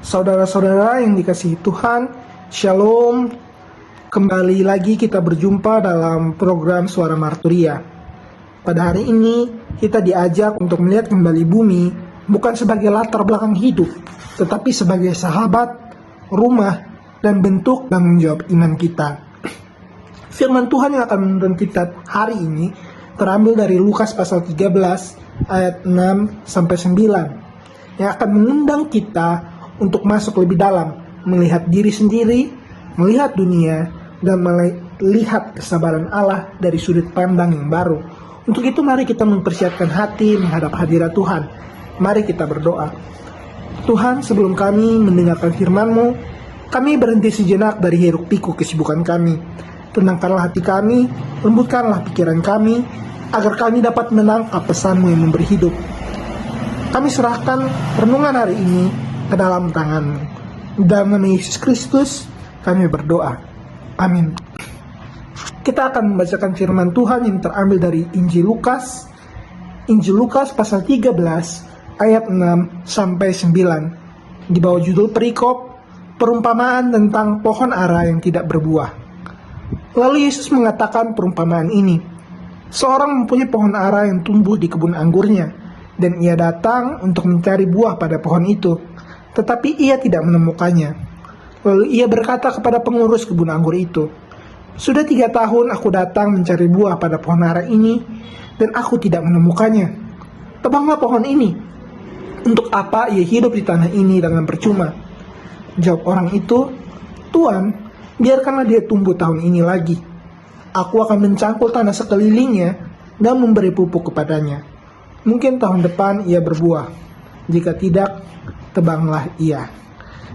Saudara-saudara yang dikasihi Tuhan, Shalom. Kembali lagi kita berjumpa dalam program Suara Marturia. Pada hari ini kita diajak untuk melihat kembali bumi bukan sebagai latar belakang hidup, tetapi sebagai sahabat, rumah, dan bentuk tanggung jawab iman kita. Firman Tuhan yang akan menuntun kita hari ini terambil dari Lukas pasal 13 ayat 6-9 yang akan mengundang kita untuk masuk lebih dalam, melihat diri sendiri, melihat dunia, dan melihat kesabaran Allah dari sudut pandang yang baru. Untuk itu mari kita mempersiapkan hati menghadap hadirat Tuhan. Mari kita berdoa. Tuhan, sebelum kami mendengarkan firman-Mu, kami berhenti sejenak dari hiruk pikuk kesibukan kami. Tenangkanlah hati kami, lembutkanlah pikiran kami, agar kami dapat menangkap pesan-Mu yang memberi hidup. Kami serahkan renungan hari ini ke dalam tangan-Mu. Dalam nama Yesus Kristus, kami berdoa. Amin. Kita akan membacakan firman Tuhan yang terambil dari Injil Lukas pasal 13 ayat 6-9 di bawah judul perikop perumpamaan tentang pohon ara yang tidak berbuah. Lalu Yesus mengatakan perumpamaan ini. Seorang mempunyai pohon ara yang tumbuh di kebun anggurnya, dan ia datang untuk mencari buah pada pohon itu, tetapi ia tidak menemukannya. Lalu ia berkata kepada pengurus kebun anggur itu, "Sudah 3 tahun aku datang mencari buah pada pohon ara ini, dan aku tidak menemukannya. Tebanglah pohon ini. Untuk apa ia hidup di tanah ini dengan percuma?" Jawab orang itu, "Tuan, biarkanlah dia tumbuh tahun ini lagi. Aku akan mencangkul tanah sekelilingnya dan memberi pupuk kepadanya. Mungkin tahun depan ia berbuah. Jika tidak, tebanglah ia."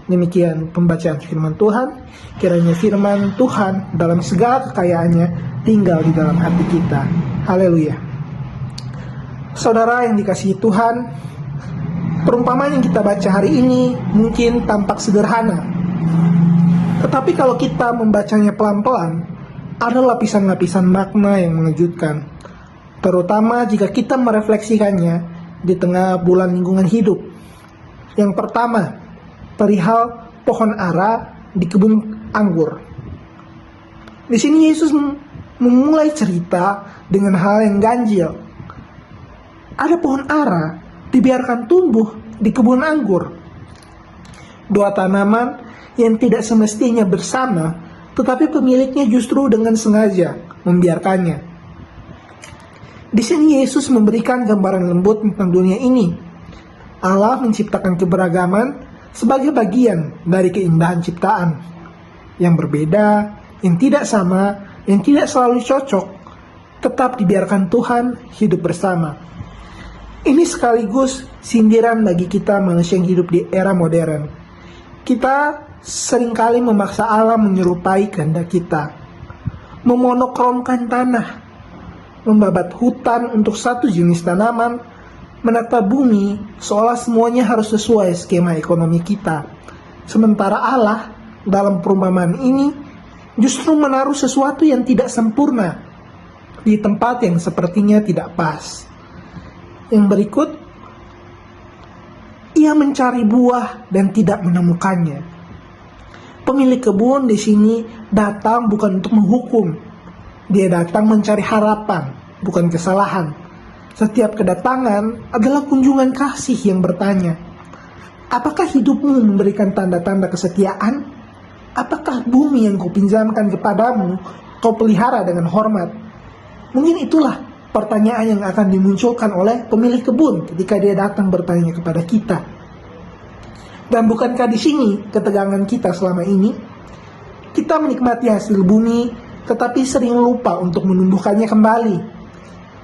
Demikian pembacaan firman Tuhan. Kiranya firman Tuhan dalam segala kekayaannya tinggal di dalam hati kita. Haleluya. Saudara yang dikasihi Tuhan, perumpamaan yang kita baca hari ini mungkin tampak sederhana. Tetapi kalau kita membacanya pelan-pelan, ada lapisan-lapisan makna yang mengejutkan. Terutama jika kita merefleksikannya di tengah bulan lingkungan hidup. Yang pertama, perihal pohon ara di kebun anggur. Di sini Yesus memulai cerita dengan hal yang ganjil. Ada pohon ara dibiarkan tumbuh di kebun anggur. Dua tanaman yang tidak semestinya bersama, tetapi pemiliknya justru dengan sengaja membiarkannya. Di sini Yesus memberikan gambaran lembut tentang dunia ini. Allah menciptakan keberagaman sebagai bagian dari keindahan ciptaan. Yang berbeda, yang tidak sama, yang tidak selalu cocok, tetap dibiarkan Tuhan hidup bersama. Ini sekaligus sindiran bagi kita manusia yang hidup di era modern. Kita seringkali memaksa Allah menyerupai kehendak kita, memonokromkan tanah, membabat hutan untuk satu jenis tanaman, menata bumi seolah semuanya harus sesuai skema ekonomi kita. Sementara Allah dalam perumpamaan ini justru menaruh sesuatu yang tidak sempurna di tempat yang sepertinya tidak pas. Yang berikut, ia mencari buah dan tidak menemukannya. Pemilik kebun di sini datang bukan untuk menghukum. Dia datang mencari harapan, bukan kesalahan. Setiap kedatangan adalah kunjungan kasih yang bertanya, apakah hidupmu memberikan tanda-tanda kesetiaan? Apakah bumi yang kau pinjamkan kepadamu, kau pelihara dengan hormat? Mungkin itulah pertanyaan yang akan dimunculkan oleh pemilik kebun ketika dia datang bertanya kepada kita. Dan bukankah di sini ketegangan kita selama ini? Kita menikmati hasil bumi, tetapi sering lupa untuk menumbuhkannya kembali.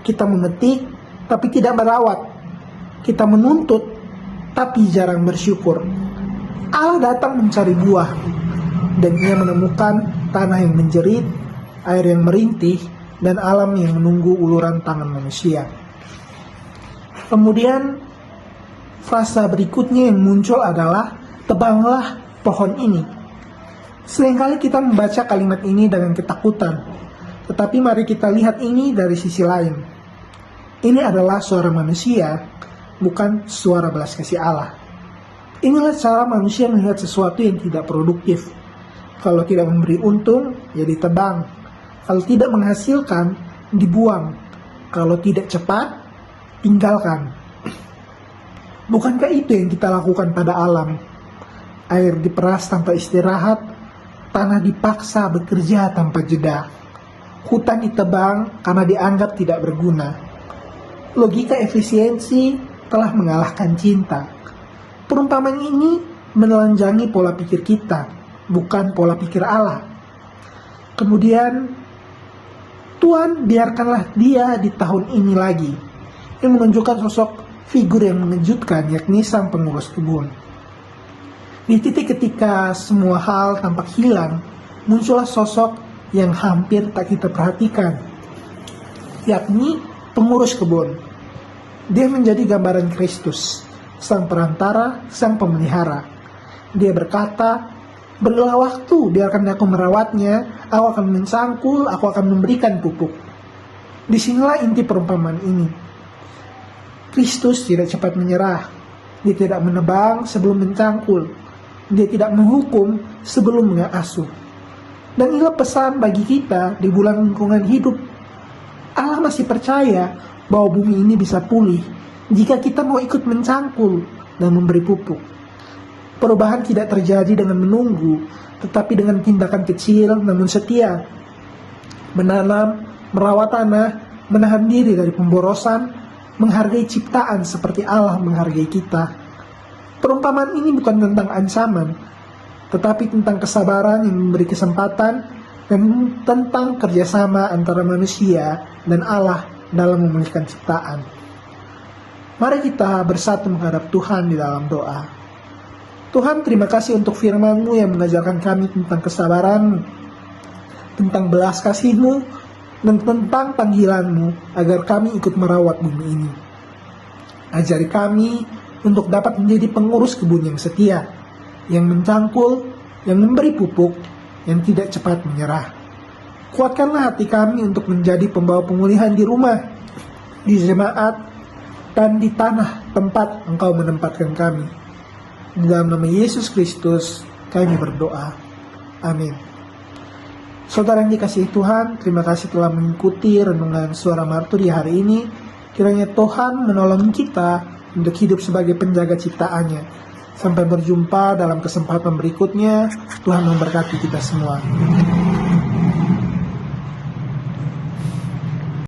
Kita memetik, tapi tidak merawat. Kita menuntut, tapi jarang bersyukur. Allah datang mencari buah, dan ia menemukan tanah yang menjerit, air yang merintih, dan alam yang menunggu uluran tangan manusia. Kemudian, frasa berikutnya yang muncul adalah, tebanglah pohon ini. Seringkali kita membaca kalimat ini dengan ketakutan, tetapi mari kita lihat ini dari sisi lain. Ini adalah suara manusia, bukan suara belas kasih Allah. Inilah cara manusia melihat sesuatu yang tidak produktif. Kalau tidak memberi untung, ya ditebang. Kalau tidak menghasilkan, dibuang. Kalau tidak cepat, tinggalkan. Bukankah itu yang kita lakukan pada alam? Air diperas tanpa istirahat, tanah dipaksa bekerja tanpa jeda. Hutan ditebang karena dianggap tidak berguna. Logika efisiensi telah mengalahkan cinta. Perumpamaan ini menelanjangi pola pikir kita, bukan pola pikir Allah. Kemudian, Tuhan biarkanlah dia di tahun ini lagi, yang menunjukkan sosok figur yang mengejutkan, yakni sang pengurus kebun. Di titik ketika semua hal tampak hilang, muncullah sosok yang hampir tak kita perhatikan, yakni pengurus kebun. Dia menjadi gambaran Kristus, sang perantara, sang pemelihara. Dia berkata, "Berilah waktu, biarkan aku merawatnya, aku akan mencangkul, aku akan memberikan pupuk." Disinilah inti perumpamaan ini. Kristus tidak cepat menyerah. Dia tidak menebang sebelum mencangkul. Dia tidak menghukum sebelum mengasuh. Dan inilah pesan bagi kita di bulan lingkungan hidup. Allah masih percaya bahwa bumi ini bisa pulih jika kita mau ikut mencangkul dan memberi pupuk. Perubahan tidak terjadi dengan menunggu, tetapi dengan tindakan kecil namun setia. Menanam, merawat tanah, menahan diri dari pemborosan, menghargai ciptaan seperti Allah menghargai kita. Perumpamaan ini bukan tentang ancaman, tetapi tentang kesabaran yang memberi kesempatan dan tentang kerjasama antara manusia dan Allah dalam memulihkan ciptaan. Mari kita bersatu menghadap Tuhan di dalam doa. Tuhan, terima kasih untuk firman-Mu yang mengajarkan kami tentang kesabaran, tentang belas kasih-Mu, dan tentang panggilan-Mu agar kami ikut merawat bumi ini. Ajari kami untuk dapat menjadi pengurus kebun yang setia, yang mencangkul, yang memberi pupuk, yang tidak cepat menyerah. Kuatkanlah hati kami untuk menjadi pembawa pemulihan di rumah, di jemaat, dan di tanah tempat Engkau menempatkan kami. Di dalam nama Yesus Kristus kami berdoa. Amin. Saudara yang dikasihi Tuhan, terima kasih telah mengikuti renungan Suara Marturi hari ini. Kiranya Tuhan menolong kita untuk hidup sebagai penjaga ciptaannya. Sampai berjumpa dalam kesempatan berikutnya. Tuhan memberkati kita semua.